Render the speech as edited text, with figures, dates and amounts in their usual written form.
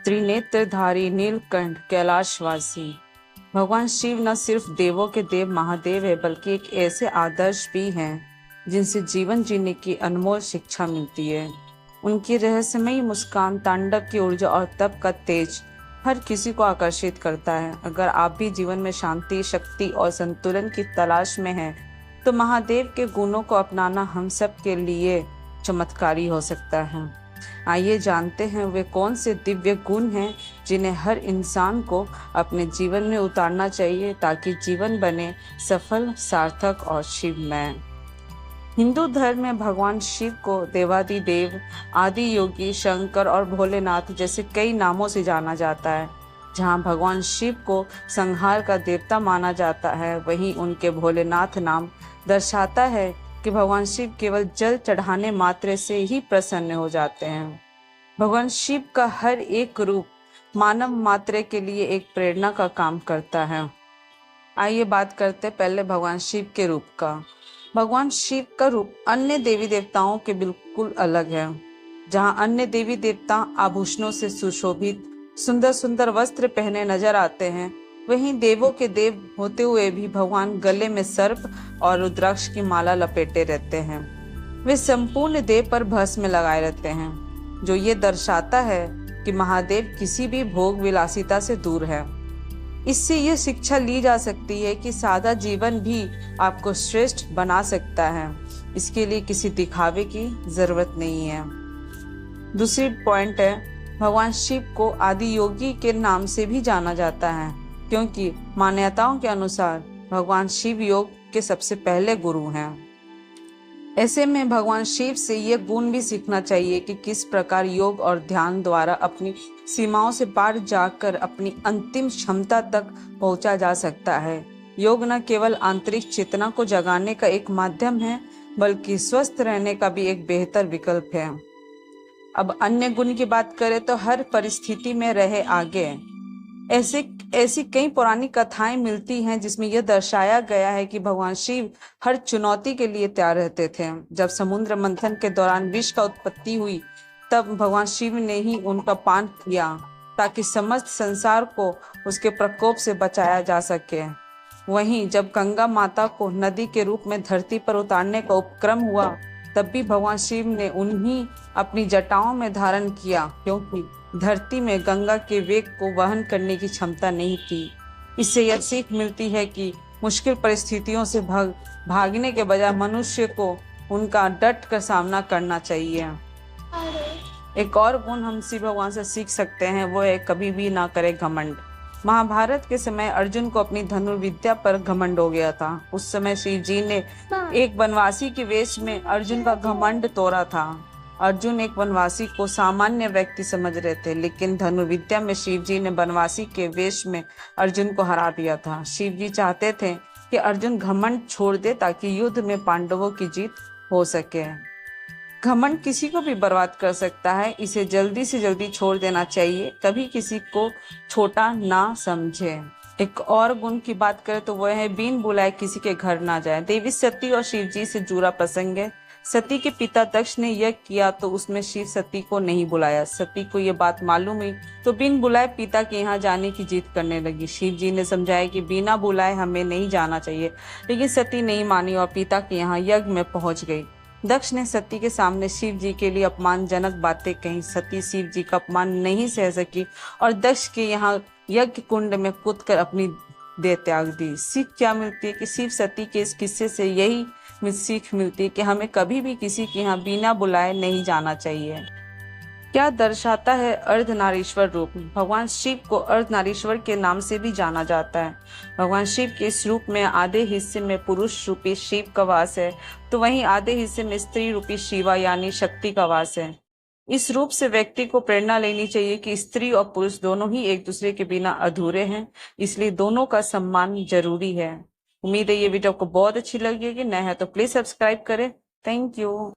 त्रिनेत्रधारी नीलकंठ कैलाशवासी। भगवान शिव न सिर्फ देवों के देव महादेव है, बल्कि एक ऐसे आदर्श भी हैं जिनसे जीवन जीने की अनमोल शिक्षा मिलती है। उनकी रहस्यमयी मुस्कान, तांडव की ऊर्जा और तप का तेज हर किसी को आकर्षित करता है। अगर आप भी जीवन में शांति, शक्ति और संतुलन की तलाश में हैं, तो महादेव के गुणों को अपनाना हम सब के लिए चमत्कारी हो सकता है। आइए जानते हैं वे कौन से दिव्य गुण हैं जिन्हें हर इंसान को अपने जीवन में उतारना चाहिए, ताकि जीवन बने सफल, सार्थक और शिवमय। हिंदू धर्म में भगवान शिव को देवादिदेव, आदि योगी, शंकर और भोलेनाथ जैसे कई नामों से जाना जाता है। जहां भगवान शिव को संहार का देवता माना जाता है, वहीं उनके भोलेनाथ नाम दर्शाता है कि भगवान शिव केवल जल चढ़ाने मात्र से ही प्रसन्न हो जाते हैं। भगवान शिव का हर एक रूप मानव मात्र के लिए एक प्रेरणा का काम करता है। आइए बात करते हैं पहले भगवान शिव के रूप का। भगवान शिव का रूप अन्य देवी देवताओं के बिल्कुल अलग है। जहां अन्य देवी देवता आभूषणों से सुशोभित सुंदर सुंदर वस्त्र पहने नजर आते हैं, वहीं देवों के देव होते हुए भी भगवान गले में सर्प और रुद्राक्ष की माला लपेटे रहते हैं। वे संपूर्ण देह पर भस्म लगाए रहते हैं, जो ये दर्शाता है कि महादेव किसी भी भोग विलासिता से दूर है। इससे यह शिक्षा ली जा सकती है कि सादा जीवन भी आपको श्रेष्ठ बना सकता है। इसके लिए किसी दिखावे की जरूरत नहीं है। दूसरी पॉइंट है, भगवान शिव को आदि योगी के नाम से भी जाना जाता है, क्योंकि मान्यताओं के अनुसार भगवान शिव योग के सबसे पहले गुरु हैं। ऐसे में भगवान शिव से यह गुण भी सीखना चाहिए कि किस प्रकार योग और ध्यान द्वारा अपनी सीमाओं से पार जाकर अपनी अंतिम क्षमता तक पहुंचा जा सकता है। योग न केवल आंतरिक चेतना को जगाने का एक माध्यम है, बल्कि स्वस्थ रहने का भी एक बेहतर विकल्प है। अब अन्य गुण की बात करें तो हर परिस्थिति में रहे आगे। ऐसी कई पुरानी कथाएं मिलती हैं जिसमें यह दर्शाया गया है कि भगवान शिव हर चुनौती के लिए तैयार रहते थे। जब समुद्र मंथन के दौरान विष का उत्पत्ति हुई, तब भगवान शिव ने ही उनका पान किया, ताकि समस्त संसार को उसके प्रकोप से बचाया जा सके। वहीं जब गंगा माता को नदी के रूप में धरती पर उतारने का उपक्रम हुआ, तब भी भगवान शिव ने उन्हीं अपनी जटाओं में धारण किया, क्योंकि धरती में गंगा के वेग को वहन करने की क्षमता नहीं थी। इससे यह सीख मिलती है कि मुश्किल परिस्थितियों से भागने के बजाय मनुष्य को उनका डट कर सामना करना चाहिए। एक और गुण हम शिव भगवान से सीख सकते हैं, वो है कभी भी ना करे घमंड। महाभारत के समय अर्जुन को अपनी धनुर्विद्या पर घमंड हो गया था। उस समय शिव जी ने एक वनवासी के वेश में अर्जुन का घमंड तोड़ा था। अर्जुन एक वनवासी को सामान्य व्यक्ति समझ रहे थे, लेकिन धनुर्विद्या में शिव जी ने वनवासी के वेश में अर्जुन को हरा दिया था। शिव जी चाहते थे कि अर्जुन घमंड छोड़ दे, ताकि युद्ध में पांडवों की जीत हो सके। घमंड किसी को भी बर्बाद कर सकता है, इसे जल्दी से जल्दी छोड़ देना चाहिए। कभी किसी को छोटा ना समझे। एक और गुण की बात करें तो वह है बिन बुलाए किसी के घर ना जाए। देवी सती और शिव जी से जुड़ा प्रसंग है। सती के पिता दक्ष ने यज्ञ किया तो उसमें शिव सती को नहीं बुलाया। सती को यह बात मालूम हुई तो बिन बुलाए पिता के यहाँ जाने की जिद करने लगी। शिव जी ने समझाया कि बिना बुलाए हमें नहीं जाना चाहिए, लेकिन सती नहीं मानी और पिता के यहाँ यज्ञ में पहुंच गई। दक्ष ने सती के सामने शिव जी के लिए अपमानजनक बातें कही। सती शिव जी का अपमान नहीं सह सकी और दक्ष के यहाँ यज्ञ कुंड में कूदकर अपनी देह त्याग दी। सीख क्या मिलती है कि शिव सती के इस किस्से से यही सीख मिलती है कि हमें कभी भी किसी के यहाँ बिना बुलाए नहीं जाना चाहिए। क्या दर्शाता है अर्धनारीश्वर रूप? भगवान शिव को अर्धनारीश्वर के नाम से भी जाना जाता है। भगवान शिव के इस रूप में आधे हिस्से में पुरुष रूपी शिव का वास है, तो वहीं आधे हिस्से में स्त्री रूपी शिवा यानी शक्ति का वास है। इस रूप से व्यक्ति को प्रेरणा लेनी चाहिए कि स्त्री और पुरुष दोनों ही एक दूसरे के बिना अधूरे हैं, इसलिए दोनों का सम्मान जरूरी है। उम्मीद है ये वीडियो आपको बहुत अच्छी लगी होगी। नया है तो प्लीज सब्सक्राइब करें। Thank you.